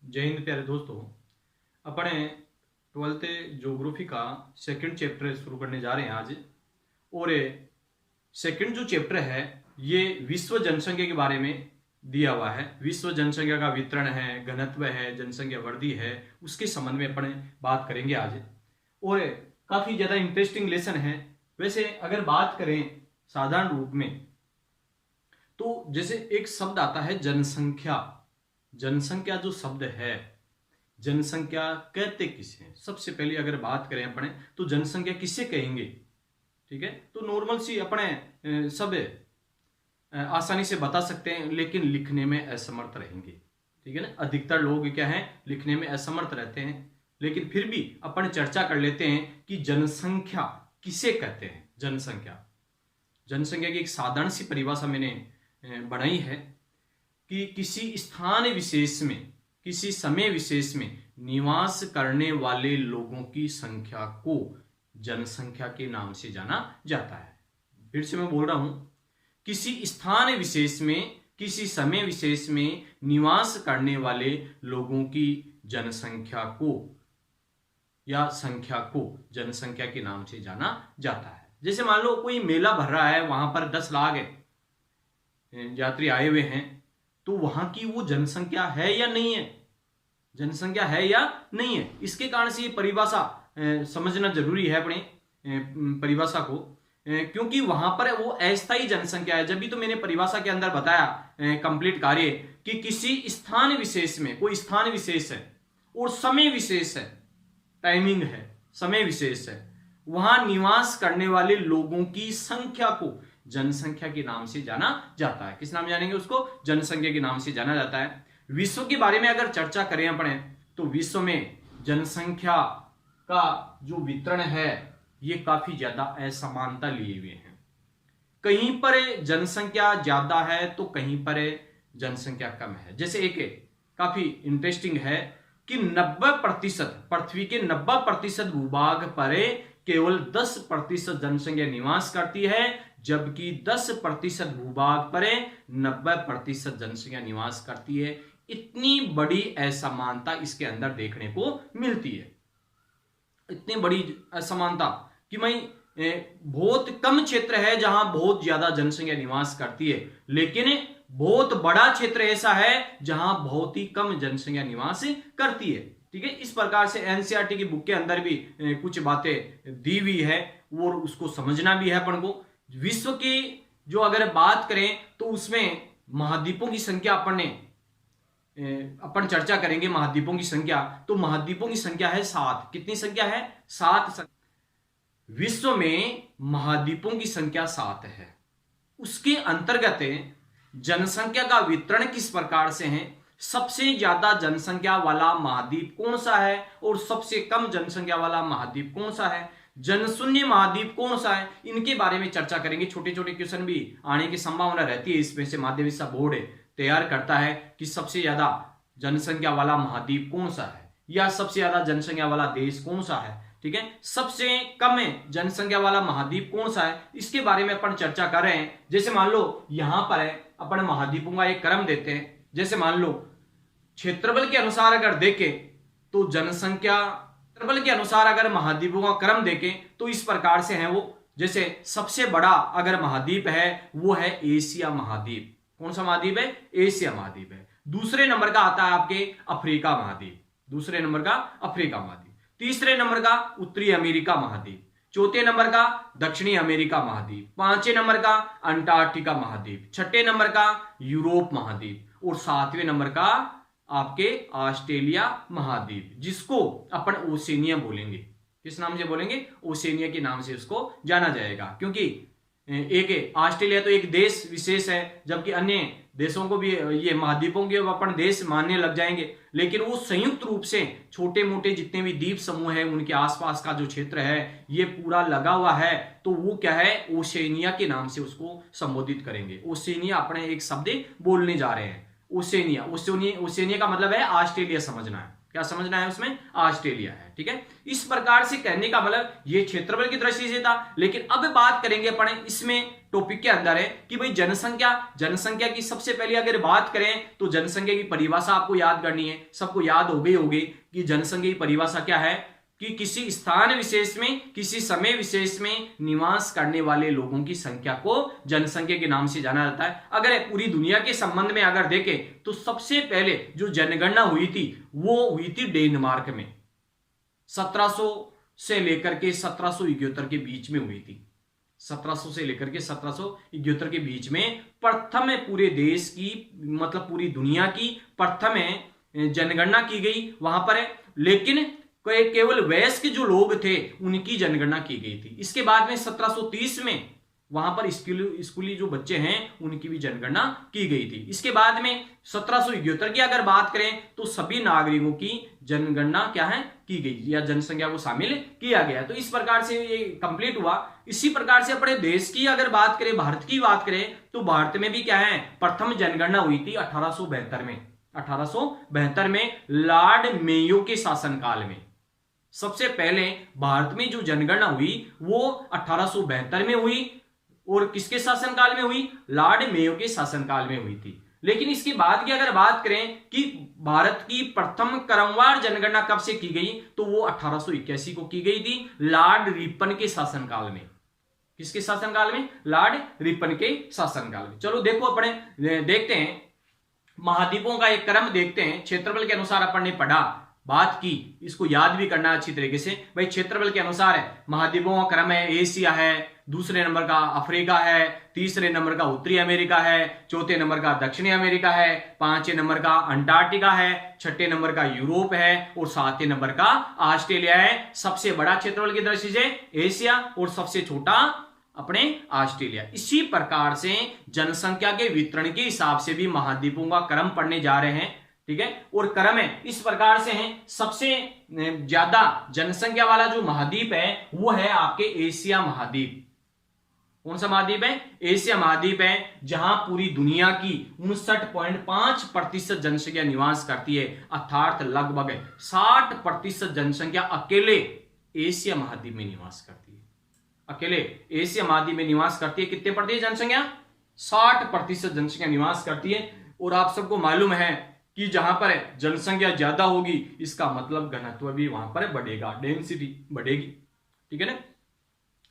जय हिंद प्यारे दोस्तों। अपने 12th ज्योग्राफी का सेकंड चैप्टर शुरू करने जा रहे हैं आज। और सेकंड जो चैप्टर है ये विश्व जनसंख्या के बारे में दिया हुआ है। विश्व जनसंख्या का वितरण है, घनत्व है, जनसंख्या वृद्धि है, उसके संबंध में अपने बात करेंगे आज। और काफी ज्यादा इंटरेस्टिंग लेसन है। वैसे अगर बात करें साधारण रूप में तो जैसे एक शब्द आता है जनसंख्या। जनसंख्या जो शब्द है, जनसंख्या कहते किसे हैं? सबसे पहले अगर बात करें अपने तो जनसंख्या किसे कहेंगे, ठीक है? तो नॉर्मल सी अपने सब आसानी से बता सकते हैं, लेकिन लिखने में असमर्थ रहेंगे, ठीक है ना। अधिकतर लोग क्या हैं, लिखने में असमर्थ रहते हैं। लेकिन फिर भी अपन चर्चा कर लेते हैं कि जनसंख्या किसे कहते हैं। जनसंख्या जनसंख्या की एक साधारण सी परिभाषा मैंने बनाई है कि किसी स्थान विशेष में, किसी समय विशेष में निवास करने वाले लोगों की संख्या को जनसंख्या के नाम से जाना जाता है। फिर से मैं बोल रहा हूं, किसी स्थान विशेष में, किसी समय विशेष में निवास करने वाले लोगों की जनसंख्या को या संख्या को जनसंख्या के नाम से जाना जाता है। जैसे मान लो कोई मेला भर रहा है, वहां पर 10 लाख यात्री आए हुए हैं, तो वहां की वो जनसंख्या है या नहीं है, जनसंख्या है या नहीं है। इसके कारण से ये परिभाषा समझना जरूरी है अपने परिभाषा को, क्योंकि वहां पर वो अस्थायी जनसंख्या है। जब भी तो मैंने परिभाषा के अंदर बताया कंप्लीट कार्य कि किसी स्थान विशेष में, कोई स्थान विशेष है और समय विशेष है, टाइमिंग है, समय विशेष है, वहां निवास करने वाले लोगों की संख्या को जनसंख्या के नाम से जाना जाता है। किस नाम जानेंगे उसको? जनसंख्या के नाम से जाना जाता है। विश्व के बारे में अगर चर्चा करें अपने तो विश्व में जनसंख्या का जो वितरण है ये काफी ज्यादा असमानता लिए हुए हैं। कहीं पर जनसंख्या ज्यादा है तो कहीं पर जनसंख्या कम है। जैसे एक काफी इंटरेस्टिंग है कि 90% पृथ्वी के 90% भूभाग पर केवल 10% जनसंख्या निवास करती है, जबकि 10% भूभाग पर 90% जनसंख्या निवास करती है। इतनी बड़ी असमानता इसके अंदर देखने को मिलती है। इतनी बड़ी असमानता कि बहुत कम क्षेत्र है जहां बहुत ज्यादा जनसंख्या निवास करती है, लेकिन बहुत बड़ा क्षेत्र ऐसा है जहां बहुत ही कम जनसंख्या निवास करती है, ठीक है। इस प्रकार से एनसीईआरटी की बुक के अंदर भी कुछ बातें दी हुई है और उसको समझना भी है अपन को। विश्व की जो अगर बात करें तो उसमें महाद्वीपों की संख्या अपन चर्चा करेंगे। महाद्वीपों की संख्या, तो महाद्वीपों की संख्या है 7। कितनी संख्या है? 7। विश्व में महाद्वीपों की संख्या 7 है। उसके अंतर्गत जनसंख्या का वितरण किस प्रकार से है, सबसे ज्यादा जनसंख्या वाला महाद्वीप कौन सा है और सबसे कम जनसंख्या वाला महाद्वीप कौन सा है, जनशून्य महाद्वीप कौन सा है, इनके बारे में चर्चा करेंगे। छोटे छोटे क्वेश्चन भी आने की संभावना रहती है। इसमें से माध्यमिक शिक्षा बोर्ड तैयार करता है कि सबसे ज्यादा जनसंख्या वाला महाद्वीप कौन सा है या सबसे ज्यादा जनसंख्या वाला देश कौन सा है, ठीक है। सबसे कम जनसंख्या वाला महाद्वीप कौन सा है, इसके बारे में अपन चर्चा कर रहे हैं। जैसे मान लो यहां पर है, अपन महाद्वीपों का एक क्रम देते हैं। जैसे मान लो क्षेत्रफल के अनुसार अगर देखें तो जनसंख्या, क्षेत्रफल के अनुसार अगर महाद्वीपों का क्रम देखें तो इस प्रकार से है वो। जैसे सबसे बड़ा अगर महाद्वीप है वो है एशिया महाद्वीप। कौन सा महाद्वीप है? एशिया महाद्वीप है। दूसरे नंबर का आता है आपके अफ्रीका महाद्वीप, दूसरे नंबर का अफ्रीका महाद्वीप। तीसरे नंबर का उत्तरी अमेरिका महाद्वीप, चौथे नंबर का दक्षिणी अमेरिका महाद्वीप, पांचवें नंबर का अंटार्कटिका महाद्वीप, छठे नंबर का यूरोप महाद्वीप और सातवें नंबर का आपके ऑस्ट्रेलिया महाद्वीप, जिसको अपन ओसेनिया बोलेंगे। किस नाम से बोलेंगे? ओसेनिया के नाम से उसको जाना जाएगा, क्योंकि एक ऑस्ट्रेलिया तो एक देश विशेष है, जबकि अन्य देशों को भी ये महाद्वीपों के अपन देश मानने लग जाएंगे। लेकिन वो संयुक्त रूप से छोटे मोटे जितने भी द्वीप समूह है उनके आसपास का जो क्षेत्र है ये पूरा लगा हुआ है, तो वो क्या है, ओसेनिया के नाम से उसको संबोधित करेंगे। ओसेनिया अपने एक शब्द बोलने जा रहे हैं। ओसेनिया, ओसेनिया का मतलब है ऑस्ट्रेलिया समझना है। क्या समझना है उसमें? ऑस्ट्रेलिया है, ठीक है। इस प्रकार से कहने का मतलब ये क्षेत्रफल की दृष्टि से था। लेकिन अब बात करेंगे अपन इसमें टॉपिक के अंदर है कि भाई जनसंख्या की सबसे पहले अगर बात करें तो जनसंख्या की परिभाषा आपको याद करनी है। सबको याद हो गई होगी कि जनसंख्या की परिभाषा क्या है कि किसी स्थान विशेष में, किसी समय विशेष में निवास करने वाले लोगों की संख्या को जनसंख्या के नाम से जाना जाता है। अगर पूरी दुनिया के संबंध में अगर देखें तो सबसे पहले जो जनगणना हुई थी वो हुई थी डेनमार्क में 1700 से लेकर के 1771 के बीच में हुई थी। 1700 से लेकर के 1771 के बीच में प्रथम पूरे देश की, मतलब पूरी दुनिया की प्रथम जनगणना की गई वहां पर है। लेकिन केवल वयस्क जो लोग थे उनकी जनगणना की गई थी। इसके बाद में 1730 में वहां पर स्कूली जो बच्चे हैं उनकी भी जनगणना की गई थी। इसके बाद में 1771 की अगर बात करें तो सभी नागरिकों की जनगणना क्या है की गई या जनसंख्या को शामिल किया गया। तो इस प्रकार से ये कंप्लीट हुआ। इसी प्रकार से अपने देश की अगर बात करें, भारत की बात करें तो भारत में भी क्या है प्रथम जनगणना हुई थी 1872 में। 1872 में लॉर्ड मेयो के शासनकाल में सबसे पहले भारत में जो जनगणना हुई वो 1872 में हुई। और किसके शासनकाल में हुई? लॉर्ड मेयो के शासनकाल में हुई थी। लेकिन इसके बाद की अगर बात करें कि भारत की प्रथम क्रमवार जनगणना कब से की गई तो वो 1881 को की गई थी लॉर्ड रिपन के शासनकाल में। किसके शासनकाल में? लॉर्ड रिपन के शासनकाल में। चलो देखो अपने देखते हैं महाद्वीपों का एक क्रम देखते हैं। क्षेत्रफल के अनुसार अपन ने पढ़ा, बात की, इसको याद भी करना अच्छी तरीके से। भाई क्षेत्रफल के अनुसार है महाद्वीपों का क्रम है, एशिया है, दूसरे नंबर का अफ्रीका है, तीसरे नंबर का उत्तरी अमेरिका है, चौथे नंबर का दक्षिणी अमेरिका है, पांचवें नंबर का अंटार्कटिका है, छठे नंबर का यूरोप है और सातवें नंबर का ऑस्ट्रेलिया है। सबसे बड़ा क्षेत्रफल की दृष्टि से एशिया और सबसे छोटा अपने ऑस्ट्रेलिया। इसी प्रकार से जनसंख्या के वितरण के हिसाब से भी महाद्वीपों का क्रम पढ़ने जा रहे हैं, ठीक है। और क्रम है इस प्रकार से है, सबसे ज्यादा जनसंख्या वाला जो महाद्वीप है वो है आपके एशिया महाद्वीप। कौन सा महाद्वीप है? एशिया महाद्वीप है, जहां पूरी दुनिया की 59.5% जनसंख्या निवास करती है, अर्थात लगभग 60% जनसंख्या अकेले एशिया महाद्वीप में निवास करती है। अकेले एशिया महाद्वीप में निवास करती है कितने प्रतिशत जनसंख्या? 60% जनसंख्या निवास करती है। और आप सबको मालूम है कि जहां पर जनसंख्या ज्यादा होगी इसका मतलब घनत्व भी वहां पर बढ़ेगा, डेंसिटी बढ़ेगी, ठीक है ना।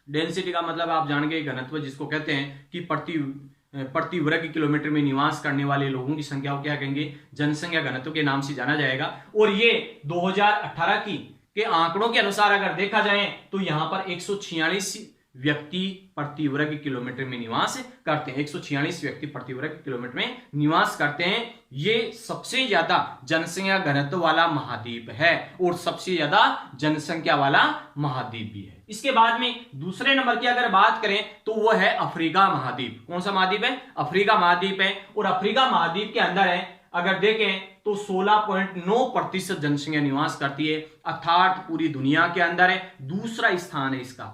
डेंसिटी का मतलब आप जान गए, घनत्व जिसको कहते हैं कि प्रति वर्ग किलोमीटर में निवास करने वाले लोगों की संख्या को क्या कहेंगे? जनसंख्या घनत्व के नाम से जाना जाएगा। और ये 2018 के आंकड़ों के अनुसार अगर देखा जाए तो यहां पर 146 व्यक्ति प्रति वर्ग किलोमीटर में निवास करते हैं। 146 व्यक्ति प्रति वर्ग किलोमीटर में निवास करते हैं। ये सबसे ज्यादा जनसंख्या घनत्व वाला महाद्वीप है और सबसे ज्यादा जनसंख्या वाला महाद्वीप भी है। इसके बाद में दूसरे नंबर की अगर बात करें तो वो है अफ्रीका महाद्वीप। कौन सा महाद्वीप है? अफ्रीका महाद्वीप है। और अफ्रीका महाद्वीप के अंदर है अगर देखें तो 16.9% जनसंख्या निवास करती है, अर्थात पूरी दुनिया के अंदर है दूसरा स्थान है इसका।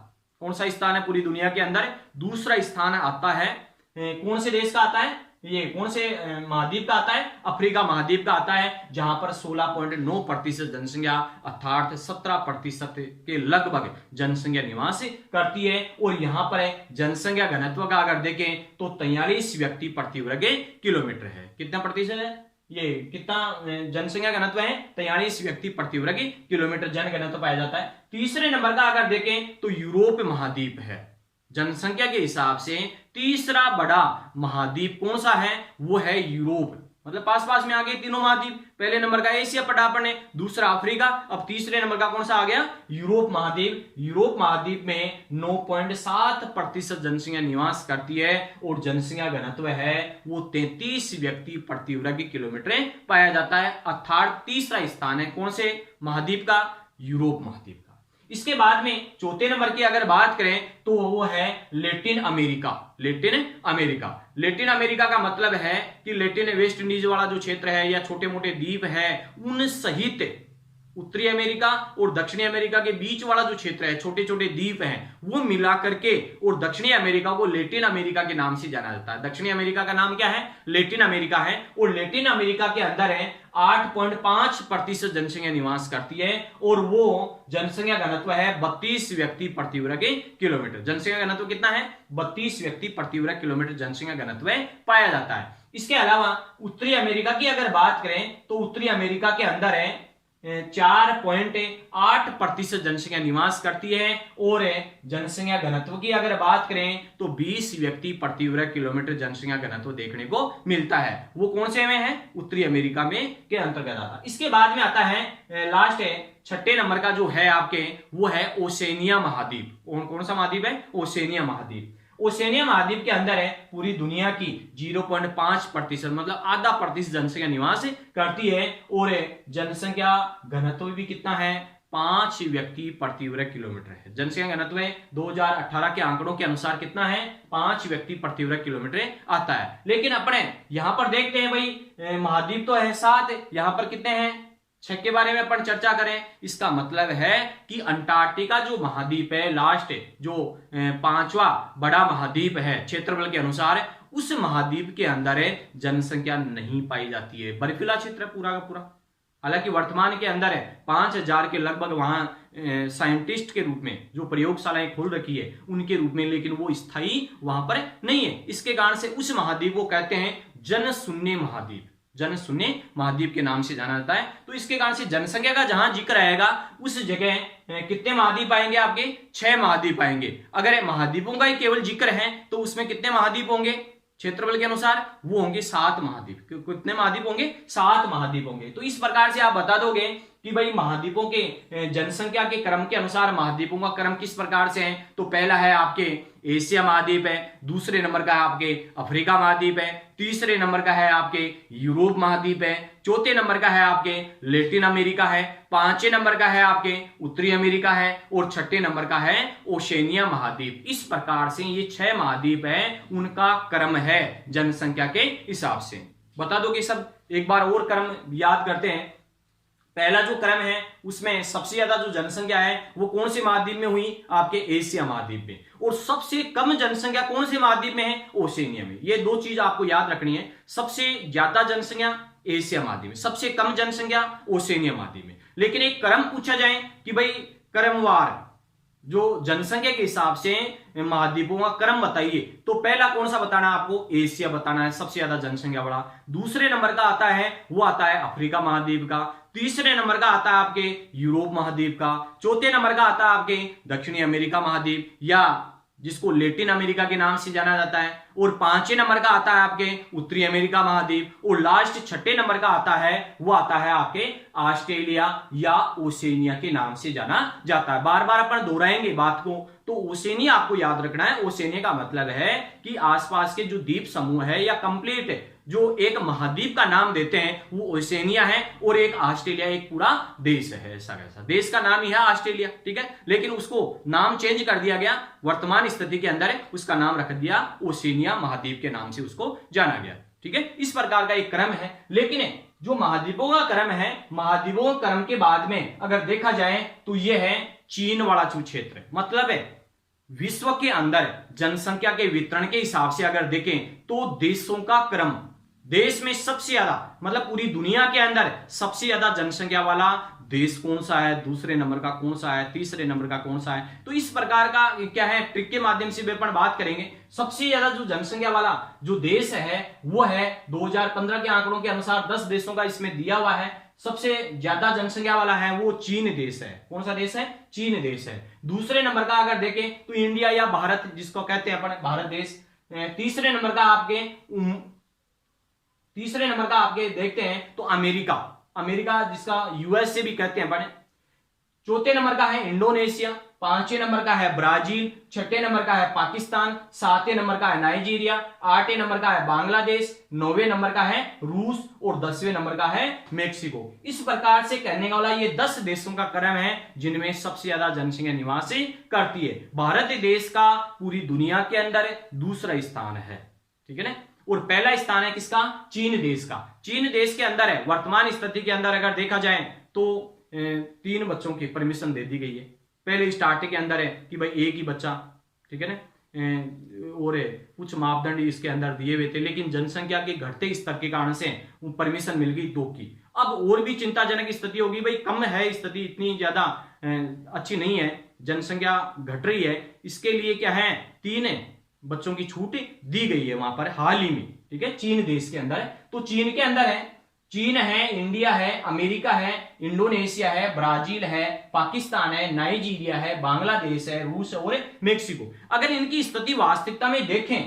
कौन सा स्थान है पूरी दुनिया के अंदर? दूसरा स्थान आता है। कौन से देश का आता है? ये कौन से महाद्वीप का आता है? अफ्रीका महाद्वीप का आता है, जहां पर 16.9% जनसंख्या अर्थात 17% के लगभग जनसंख्या निवास करती है। और यहां पर जनसंख्या घनत्व का अगर देखें तो 43 व्यक्ति प्रति वर्ग किलोमीटर है। कितना प्रतिशत है? ये कितना जनसंख्या घनत्व है? 43 व्यक्ति प्रति वर्ग किलोमीटर जन घनत्व पाया जाता है। तीसरे नंबर का अगर देखें तो यूरोप महाद्वीप है। जनसंख्या के हिसाब से तीसरा बड़ा महाद्वीप कौन सा है? वो है यूरोप। मतलब पास में आ गए तीनों महाद्वीप। पहले नंबर का एशिया पढ़ा आपने, दूसरा अफ्रीका, अब तीसरे नंबर का कौन सा आ गया? यूरोप महाद्वीप। यूरोप महाद्वीप में 9.7% जनसंख्या निवास करती है और जनसंख्या घनत्व है वो 33 व्यक्ति प्रति वर्ग किलोमीटर पाया जाता है, अर्थात तीसरा स्थान है कौन से महाद्वीप का? यूरोप महाद्वीप का। इसके बाद में चौथे नंबर की अगर बात करें तो वो है Latin America. Latin America, Latin America का मतलब है कि लैटिन वेस्ट इंडीज वाला जो क्षेत्र है या छोटे मोटे द्वीप है उत्तरी अमेरिका और दक्षिणी अमेरिका के बीच वाला जो क्षेत्र है, छोटे छोटे द्वीप हैं, वो मिला करके और दक्षिणी अमेरिका को लैटिन अमेरिका के नाम से जाना जाता है। दक्षिणी अमेरिका का नाम क्या है? लैटिन अमेरिका है। और लैटिन अमेरिका के अंदर है 8.5% जनसंख्या निवास करती है और वो जनसंख्या घनत्व है 32 व्यक्ति प्रति वर्ग किलोमीटर। जनसंख्या घनत्व कितना है? 32 व्यक्ति प्रति वर्ग किलोमीटर जनसंख्या घनत्व पाया जाता है। इसके अलावा उत्तरी अमेरिका की अगर बात करें तो उत्तरी अमेरिका के अंदर है 4.8% जनसंख्या निवास करती है और जनसंख्या घनत्व की अगर बात करें तो 20 व्यक्ति प्रति वर्ग किलोमीटर जनसंख्या घनत्व देखने को मिलता है। वो कौन से में है? उत्तरी अमेरिका में के अंतर्गत आता है। इसके बाद में आता है लास्ट है छठे नंबर का जो है आपके, वो है ओशेनिया महाद्वीप। कौन सा महाद्वीप है? ओशेनिया महाद्वीप। ओशेनिया महाद्वीप के अंदर है पूरी दुनिया की 0.5% मतलब आधा प्रतिशत जनसंख्या निवास करती है और जनसंख्या घनत्व भी कितना है? 5 व्यक्ति प्रति वर्ग किलोमीटर है। जनसंख्या घनत्व 2018 के आंकड़ों के अनुसार कितना है? 5 व्यक्ति प्रति वर्ग किलोमीटर आता है। लेकिन अपने यहां पर देखते हैं भाई महाद्वीप तो है 7, यहां पर कितने हैं? 6 के बारे में अपन चर्चा करें। इसका मतलब है कि अंटार्कटिका जो महाद्वीप है, लास्ट जो 5वां बड़ा महाद्वीप है क्षेत्रफल के अनुसार, उस महाद्वीप के अंदर जनसंख्या नहीं पाई जाती है। बर्फीला क्षेत्र पूरा का पूरा। हालांकि वर्तमान के अंदर है 5000 के लगभग वहां साइंटिस्ट के रूप में जो प्रयोगशालाएं खोल रखी है उनके रूप में, लेकिन वो स्थायी वहां पर नहीं है। इसके कारण से उस महाद्वीप को कहते हैं जनशून्य महाद्वीप। जनशून्य महाद्वीप के नाम से जाना जाता है। तो इसके कारण से जनसंख्या का जहां जिक्र आएगा उस जगह कितने महाद्वीप आएंगे? आपके 6 महाद्वीप आएंगे। अगर महाद्वीपों का ही केवल जिक्र है तो उसमें कितने महाद्वीप होंगे? क्षेत्रफल के अनुसार वो होंगे 7 महाद्वीप। कितने महाद्वीप होंगे? 7 महाद्वीप होंगे। तो इस प्रकार से आप बता दोगे कि भाई महाद्वीपों के जनसंख्या के क्रम के अनुसार महाद्वीपों का क्रम किस प्रकार से है। तो पहला है आपके एशिया महाद्वीप है, दूसरे नंबर का है आपके अफ्रीका महाद्वीप है, तीसरे नंबर का है आपके यूरोप महाद्वीप है, चौथे नंबर का है आपके लैटिन अमेरिका है, 5वें नंबर का है आपके उत्तरी अमेरिका है और 6ठे नंबर का है ओशेनिया महाद्वीप। इस प्रकार से ये 6 महाद्वीप है, उनका क्रम है जनसंख्या के हिसाब से। बता दो कि सब एक बार और क्रम याद करते हैं। पहला जो क्रम है उसमें सबसे ज्यादा जो जनसंख्या है वो कौन से महाद्वीप में हुई? आपके एशिया महाद्वीप में। और सबसे कम जनसंख्या कौन से महाद्वीप में है? ओशेनिया में। ये दो चीज आपको याद रखनी है। सबसे ज्यादा जनसंख्या एशिया महाद्वीप में, सबसे कम जनसंख्या ओशेनिया महाद्वीप में। लेकिन एक क्रम पूछा जाए कि भाई क्रमवार जो जनसंख्या के हिसाब से महाद्वीपों का क्रम बताइए, तो पहला कौन सा बताना है आपको? एशिया बताना है, सबसे ज्यादा जनसंख्या वाला। दूसरे नंबर का आता है वो आता है अफ्रीका महाद्वीप का। तीसरे नंबर का आता है आपके यूरोप महाद्वीप का। चौथे नंबर का आता है आपके दक्षिणी अमेरिका महाद्वीप या जिसको लैटिन अमेरिका के नाम से जाना जाता है। और 5वें नंबर का आता है आपके उत्तरी अमेरिका महाद्वीप। और लास्ट 6ठे नंबर का आता है वो आता है आपके ऑस्ट्रेलिया या ओशेनिया के नाम से जाना जाता है। बार बार अपन दोहराएंगे बात को। तो ओशेनिया आपको याद रखना है। ओशेनिया का मतलब है कि आसपास के जो द्वीप समूह है या कंप्लीट जो एक महाद्वीप का नाम देते हैं वो ओशेनिया है। और एक ऑस्ट्रेलिया एक पूरा देश है। ऐसा कैसा देश का नाम ही है ऑस्ट्रेलिया, ठीक है। लेकिन उसको नाम चेंज कर दिया गया वर्तमान स्थिति के अंदर, उसका नाम रख दिया ओशेनिया महाद्वीप के नाम से उसको जाना गया, ठीक है। इस प्रकार का एक क्रम है। लेकिन जो महाद्वीपों का क्रम है, महाद्वीपों के क्रम के बाद में अगर देखा जाए तो यह है चीन वाला जो क्षेत्र, मतलब है विश्व के अंदर जनसंख्या के वितरण के हिसाब से अगर देखें तो देशों का क्रम, देश में सबसे ज्यादा मतलब पूरी दुनिया के अंदर सबसे ज्यादा जनसंख्या वाला देश कौन सा है, दूसरे नंबर का कौन सा है, तीसरे नंबर का कौन सा है। तो इस प्रकार का क्या है ट्रिक के माध्यम से अपन बात करेंगे। सबसे ज्यादा जो जनसंख्या वाला जो देश है वो है 2015 के आंकड़ों के अनुसार 10 देशों का इसमें दिया हुआ है। सबसे ज्यादा जनसंख्या वाला है वो चीन देश है। कौन सा देश है? चीन देश है। दूसरे नंबर का अगर देखें तो इंडिया या भारत जिसको कहते हैं अपन भारत देश। तीसरे नंबर का आपके देखते हैं तो अमेरिका, अमेरिका जिसका यूएस से भी कहते हैं अपन। चौथे नंबर का है इंडोनेशिया। 5वें नंबर का है ब्राजील। 6ठे नंबर का है पाकिस्तान। 7वें नंबर का है नाइजीरिया। 8वें नंबर का है बांग्लादेश। 9वें नंबर का है रूस और 10वें नंबर का है मेक्सिको। इस प्रकार से कहने का वाला ये 10 देशों का क्रम है जिनमें सबसे ज्यादा जनसंख्या निवास करती है। भारत देश का पूरी दुनिया के अंदर दूसरा स्थान है, ठीक है ना। और पहला स्थान है किसका? चीन देश का। चीन देश के अंदर है वर्तमान स्थिति के अंदर अगर देखा जाए तो 3 बच्चों की परमिशन दे दी गई है। पहले स्टार्टिंग के अंदर है कि भाई एक ही बच्चा, ठीक है ना, और कुछ मापदंड इसके अंदर दिए हुए थे, लेकिन जनसंख्या के घटते स्तर के कारण से परमिशन मिल गई 2 की। अब और भी चिंताजनक स्थिति होगी, भाई कम है स्थिति, इतनी ज्यादा अच्छी नहीं है, जनसंख्या घट रही है, इसके लिए क्या है 3 बच्चों की छूट दी गई है वहां पर हाल ही में, ठीक है, चीन देश के अंदर है। तो चीन के अंदर है, चीन है, इंडिया है, अमेरिका है, इंडोनेशिया है, ब्राजील है, पाकिस्तान है, नाइजीरिया है, बांग्लादेश है, रूस और मेक्सिको। अगर इनकी स्थिति वास्तविकता में देखें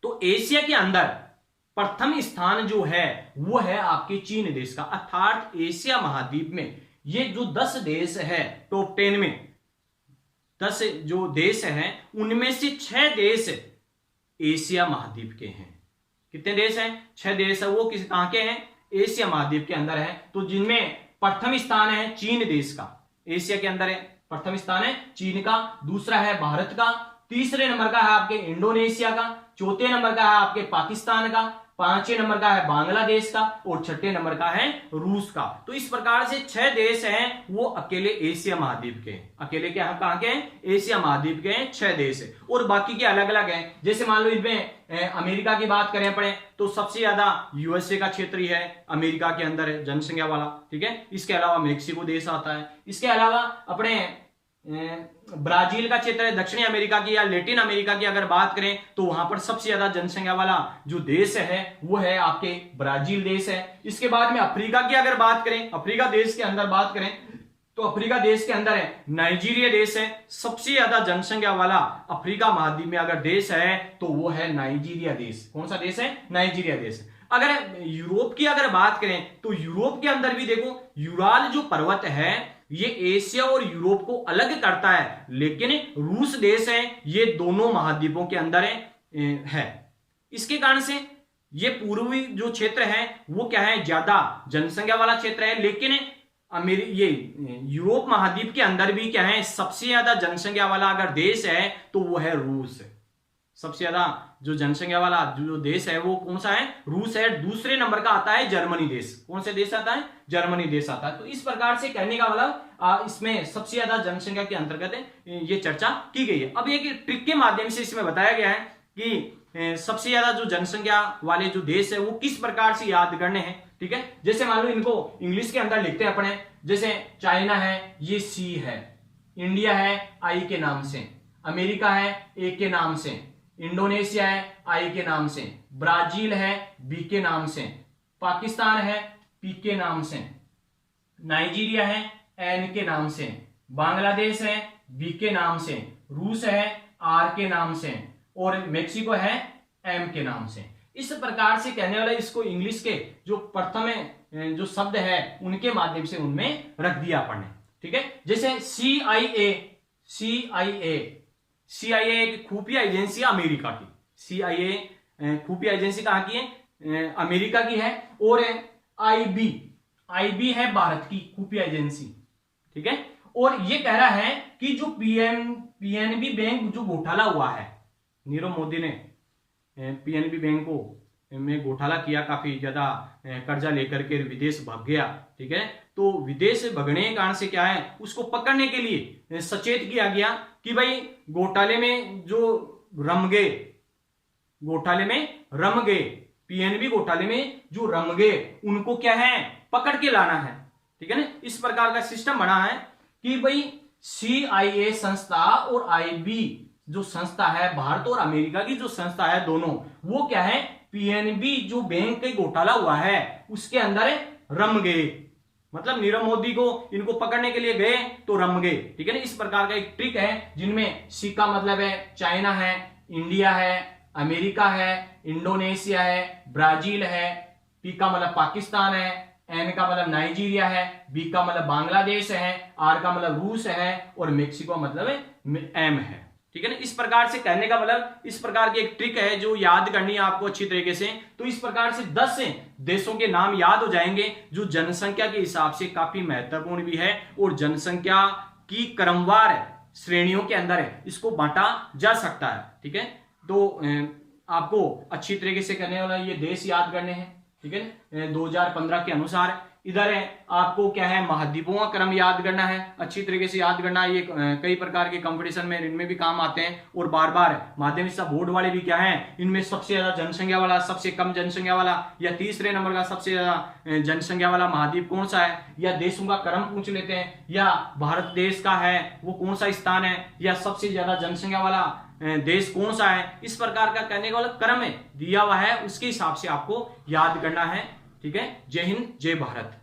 तो एशिया के अंदर प्रथम स्थान जो है वो है आपके चीन देश का, अर्थात एशिया महाद्वीप में ये जो 10 देश है टॉप 10 में 10 जो देश हैं उनमें से 6 देश एशिया महाद्वीप के हैं। कितने देश हैं? 6 देश है, वो किस कहां के हैं? एशिया महाद्वीप के अंदर है। तो जिनमें प्रथम स्थान है चीन देश का, एशिया के अंदर है, प्रथम स्थान है चीन का, दूसरा है भारत का, तीसरे नंबर का है आपके इंडोनेशिया का, चौथे नंबर का है आपके पाकिस्तान का, 5वें नंबर का है बांग्लादेश का और 6ठे नंबर का है रूस का। तो इस प्रकार से 6 देश हैं वो अकेले एशिया महाद्वीप के हैं। अकेले क्या कहां के हैं? एशिया महाद्वीप के हैं 6 देश है, और बाकी के अलग अलग हैं। जैसे मान लो इनमें अमेरिका की बात करें पड़े तो सबसे ज्यादा यूएसए का क्षेत्र ही है अमेरिका के अंदर है जनसंख्या वाला, ठीक है। इसके अलावा मेक्सिको देश आता है, इसके अलावा अपने ब्राजील का क्षेत्र है, दक्षिणी अमेरिका की या लैटिन अमेरिका की अगर बात करें तो वहां पर सबसे ज्यादा जनसंख्या वाला जो देश है वो है आपके ब्राजील देश है। इसके बाद में अफ्रीका की अगर बात करें, अफ्रीका देश के अंदर बात करें तो अफ्रीका देश के अंदर है नाइजीरिया देश है, सबसे ज्यादा जनसंख्या वाला अफ्रीका महाद्वीप में अगर देश है तो वो है नाइजीरिया देश। कौन सा देश है? नाइजीरिया देश। अगर यूरोप की अगर बात करें तो यूरोप के अंदर भी देखो, यूराल जो पर्वत है ये एशिया और यूरोप को अलग करता है, लेकिन रूस देश है ये दोनों महाद्वीपों के अंदर है। इसके कारण से ये पूर्वी जो क्षेत्र है वो क्या है? ज्यादा जनसंख्या वाला क्षेत्र है, लेकिन ये यूरोप महाद्वीप के अंदर भी क्या है? सबसे ज्यादा जनसंख्या वाला अगर देश है तो वो है रूस। सबसे ज्यादा जो जनसंख्या वाला जो देश है वो कौन सा है? रूस है। दूसरे नंबर का आता है जर्मनी देश। कौन से देश आता है? जर्मनी देश आता है। तो इस प्रकार से कहने का मतलब इसमें सबसे ज्यादा जनसंख्या के अंतर्गत ये चर्चा की गई है। अब एक ट्रिक के माध्यम से इसमें बताया गया है कि सबसे ज्यादा जो जनसंख्या वाले जो देश है वो किस प्रकार से याद करने हैं, ठीक है। जैसे मान लो इनको इंग्लिश के अंदर लिखते हैं अपने, जैसे चाइना है ये सी है, इंडिया है आई के नाम से, अमेरिका है ए के नाम से, इंडोनेशिया है आई के नाम से, ब्राजील है बी के नाम से, पाकिस्तान है पी के नाम से, नाइजीरिया है एन के नाम से, बांग्लादेश है बी के नाम से, रूस है आर के नाम से और मेक्सिको है एम के नाम से। इस प्रकार से कहने वाला इसको इंग्लिश के जो प्रथम जो शब्द है उनके माध्यम से उनमें रख दिया पढ़ने, ठीक है। जैसे CIA एक खुफिया एजेंसी अमेरिका की, CIA खुफिया एजेंसी कहां की है? अमेरिका की है। और IB है भारत की खुफिया एजेंसी, ठीक है। और ये कह रहा है कि जो PNB बैंक जो घोटाला हुआ है, नीरव मोदी ने PNB बैंक को में घोटाला किया, काफी ज्यादा कर्जा लेकर के विदेश भाग गया, ठीक है। तो विदेश भगने के कारण से क्या है, उसको पकड़ने के लिए सचेत किया गया कि भाई घोटाले में जो रम गए, PNB घोटाले में जो रम गए उनको क्या है? पकड़ के लाना है, ठीक है ना। इस प्रकार का सिस्टम बना है कि भाई CIA संस्था और IB जो संस्था है, भारत और अमेरिका की जो संस्था है दोनों, वो क्या है? PNB जो बैंक का घोटाला हुआ है उसके अंदर रम गए, मतलब नीरव मोदी को इनको पकड़ने के लिए गए तो रम गए, ठीक है ना। इस प्रकार का एक ट्रिक है जिनमें सी का मतलब है चाइना है, इंडिया है, अमेरिका है, इंडोनेशिया है, ब्राजील है, पी का मतलब पाकिस्तान है, एन का मतलब नाइजीरिया है, बी का मतलब बांग्लादेश है, आर का मतलब रूस है और मेक्सिको मतलब एम है, ठीक है ना। इस प्रकार से कहने का मतलब इस प्रकार की एक ट्रिक है जो याद करनी है आपको अच्छी तरीके से। तो इस प्रकार से 10 देशों के नाम याद हो जाएंगे जो जनसंख्या के हिसाब से काफी महत्वपूर्ण भी है और जनसंख्या की क्रमवार श्रेणियों के अंदर है, इसको बांटा जा सकता है, ठीक है। तो आपको अच्छी तरीके से करने वाला ये देश याद करने हैं, ठीक है। 2015 के अनुसार इधर है आपको क्या है, महाद्वीपों का क्रम याद करना है, अच्छी तरीके से याद करना है। ये कई प्रकार के कंपटीशन में इनमें भी काम आते हैं। और बार बार माध्यमिक शिक्षा बोर्ड वाले भी क्या है, इनमें सबसे ज्यादा जनसंख्या वाला, सबसे कम जनसंख्या वाला, या तीसरे नंबर का सबसे ज्यादा जनसंख्या वाला महाद्वीप कौन सा है, या देशों का क्रम पूछ लेते हैं, या भारत देश का है वो कौन सा स्थान है, या सबसे ज्यादा जनसंख्या वाला देश कौन सा है। इस प्रकार का करने का वाला क्रम है दिया हुआ है, उसके हिसाब से आपको याद करना है। ठीक है, जय हिंद जय भारत।